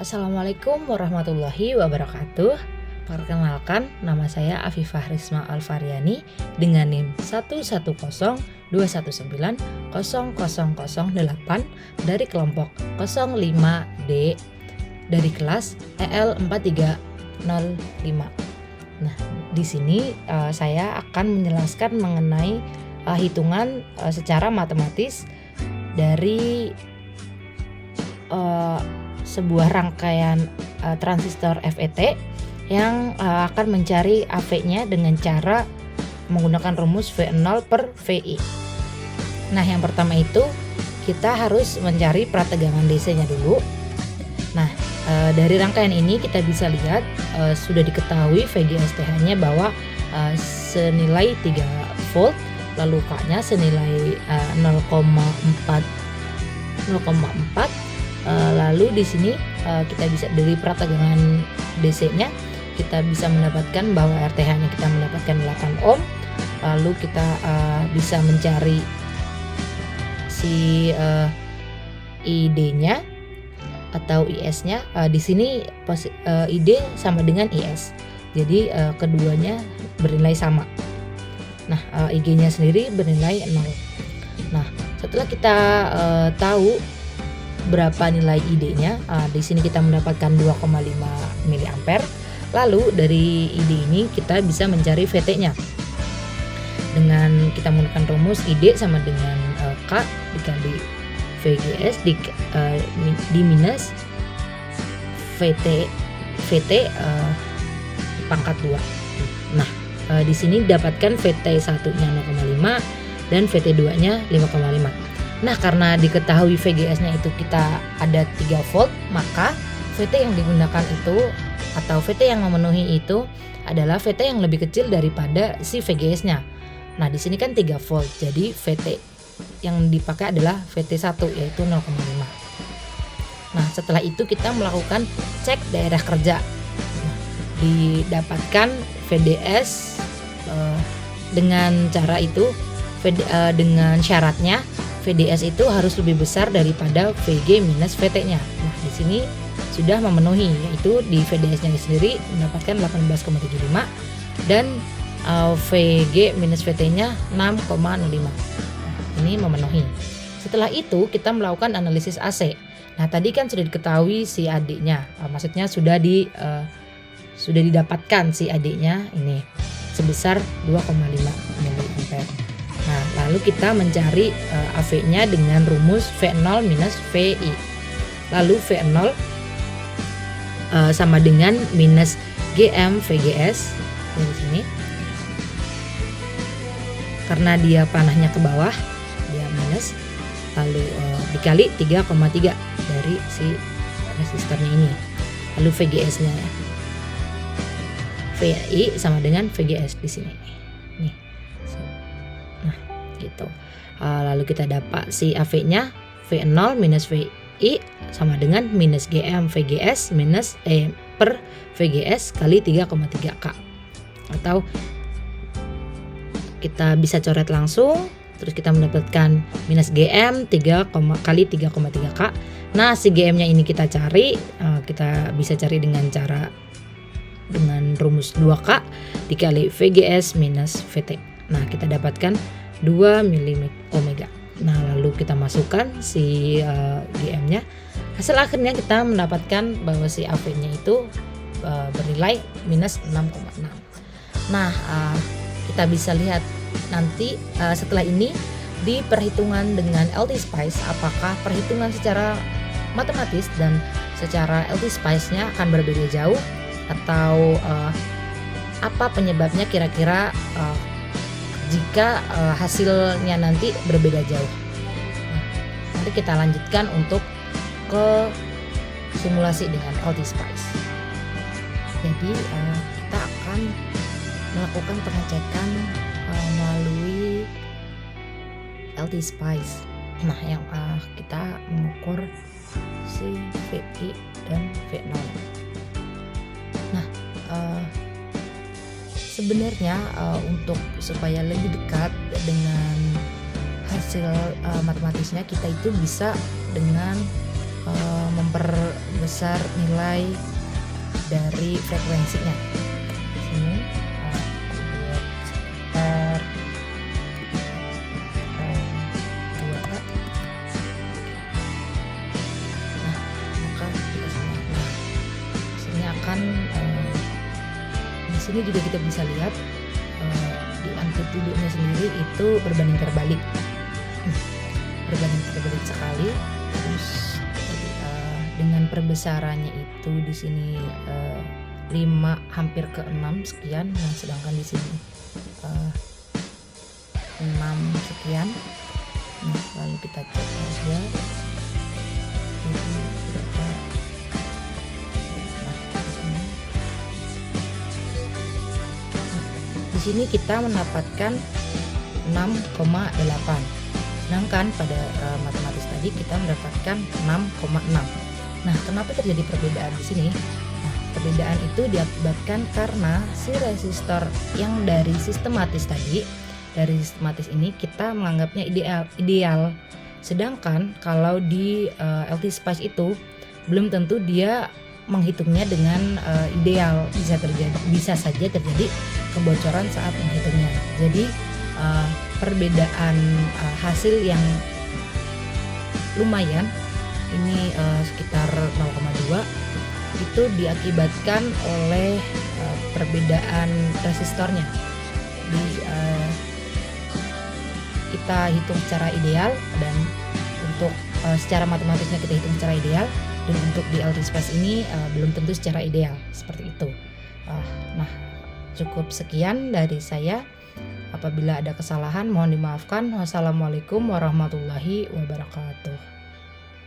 Assalamualaikum warahmatullahi wabarakatuh. Perkenalkan, nama saya Afifah Risma Alfariani dengan NIM 11021900008 dari kelompok 05D dari kelas EL4305. Nah, di sini saya akan menjelaskan mengenai hitungan secara matematis dari sebuah rangkaian transistor FET yang akan mencari AV-nya dengan cara menggunakan rumus V0 per VI. Nah, yang pertama itu kita harus mencari prategangan DC-nya dulu. Nah, dari rangkaian ini kita bisa lihat sudah diketahui VGSTH-nya bahwa senilai 3 volt, lalu K-nya senilai 0,4. Lalu di sini kita bisa dari prategangan DC-nya kita bisa mendapatkan bahwa RTH-nya kita mendapatkan 8 ohm. Lalu kita bisa mencari si ID-nya atau IS-nya. Di sini ID sama dengan IS. Jadi keduanya bernilai sama. Nah, IG-nya sendiri bernilai 0. Nah, setelah kita tahu berapa nilai ID-nya, di sini kita mendapatkan 2,5 mA. Lalu dari ID ini kita bisa mencari VT-nya dengan kita menggunakan rumus ID sama dengan K dikali VGS di minus VT pangkat 2. Nah, di sini dapatkan VT1-nya 0,5 dan VT2-nya 5,5. Nah, karena diketahui VGS-nya itu kita ada 3 volt, maka VT yang digunakan itu atau VT yang memenuhi itu adalah VT yang lebih kecil daripada si VGS-nya. Nah, di sini kan 3 volt, jadi VT yang dipakai adalah VT1 yaitu 0,5. Nah, setelah itu kita melakukan cek daerah kerja. Nah, didapatkan VDS dengan cara itu dengan syaratnya VDS itu harus lebih besar daripada VG minus VT-nya. Nah, di sini sudah memenuhi, yaitu di VDS-nya sendiri mendapatkan 18,75 dan VG minus VT-nya 6,05. Ini memenuhi. Setelah itu kita melakukan analisis AC. Nah, tadi kan sudah diketahui si AD-nya, maksudnya sudah didapatkan si AD-nya ini sebesar 2,5 mA. Nah, lalu kita mencari AV-nya dengan rumus V0 minus VI. Lalu V0 sama dengan minus GM VGS di sini. Karena dia panahnya ke bawah, dia minus. Lalu dikali 3,3 dari si resistornya ini. Lalu VGS-nya VI sama dengan VGS di sini. Nih. Nah, gitu. Lalu kita dapat si AV-nya V0 minus VI sama dengan minus GM VGS minus per VGS kali 3,3 K. Atau kita bisa coret langsung, terus kita mendapatkan minus GM 3 kali 3,3 K. Nah, si GM-nya ini kita cari, kita bisa cari dengan rumus 2K dikali VGS minus VT. Nah, kita dapatkan 2 mA. Nah, lalu kita masukkan si GM-nya. Hasil akhirnya kita mendapatkan bahwa si AV-nya itu bernilai minus 6,6. Nah, kita bisa lihat nanti setelah ini di perhitungan dengan LT-Spice, apakah perhitungan secara matematis dan secara LT-Spice-nya akan berbeda jauh atau apa penyebabnya kira-kira jika hasilnya nanti berbeda jauh. Nah, nanti kita lanjutkan untuk ke simulasi dengan LT-Spice. Jadi kita akan melakukan pengecekan melalui LT-Spice. Nah, yang kita mengukur si VI dan V0. Nah, sebenarnya untuk supaya lebih dekat dengan hasil matematisnya, kita itu bisa dengan memperbesar nilai dari frekuensinya. Di sini buat sekitar 2. Nah, maka kita sini akan di sini juga kita bisa lihat di amplitudenya sendiri itu berbanding terbalik. Berbanding terbalik sekali. Terus dengan perbesarannya itu di sini 5 hampir ke 6 sekian, nah sedangkan di sini 6 sekian. Nah, lalu kita cek aja ini berapa. Di sini kita mendapatkan 6,8. Sedangkan pada matematis tadi kita mendapatkan 6,6. Nah, kenapa terjadi perbedaan di sini? Nah, perbedaan itu diakibatkan karena si resistor yang dari sistematis tadi, dari sistematis ini kita menganggapnya ideal. Sedangkan kalau di LT Spice itu belum tentu dia menghitungnya dengan ideal. Bisa saja terjadi kebocoran saat menghitungnya. Jadi perbedaan hasil yang lumayan ini sekitar 0,2 itu diakibatkan oleh perbedaan resistornya. Kita hitung secara ideal, dan untuk secara matematisnya kita hitung secara ideal, dan untuk di LT Spice ini belum tentu secara ideal, seperti itu. Nah, cukup sekian dari saya. Apabila ada kesalahan mohon dimaafkan. Wassalamualaikum warahmatullahi wabarakatuh.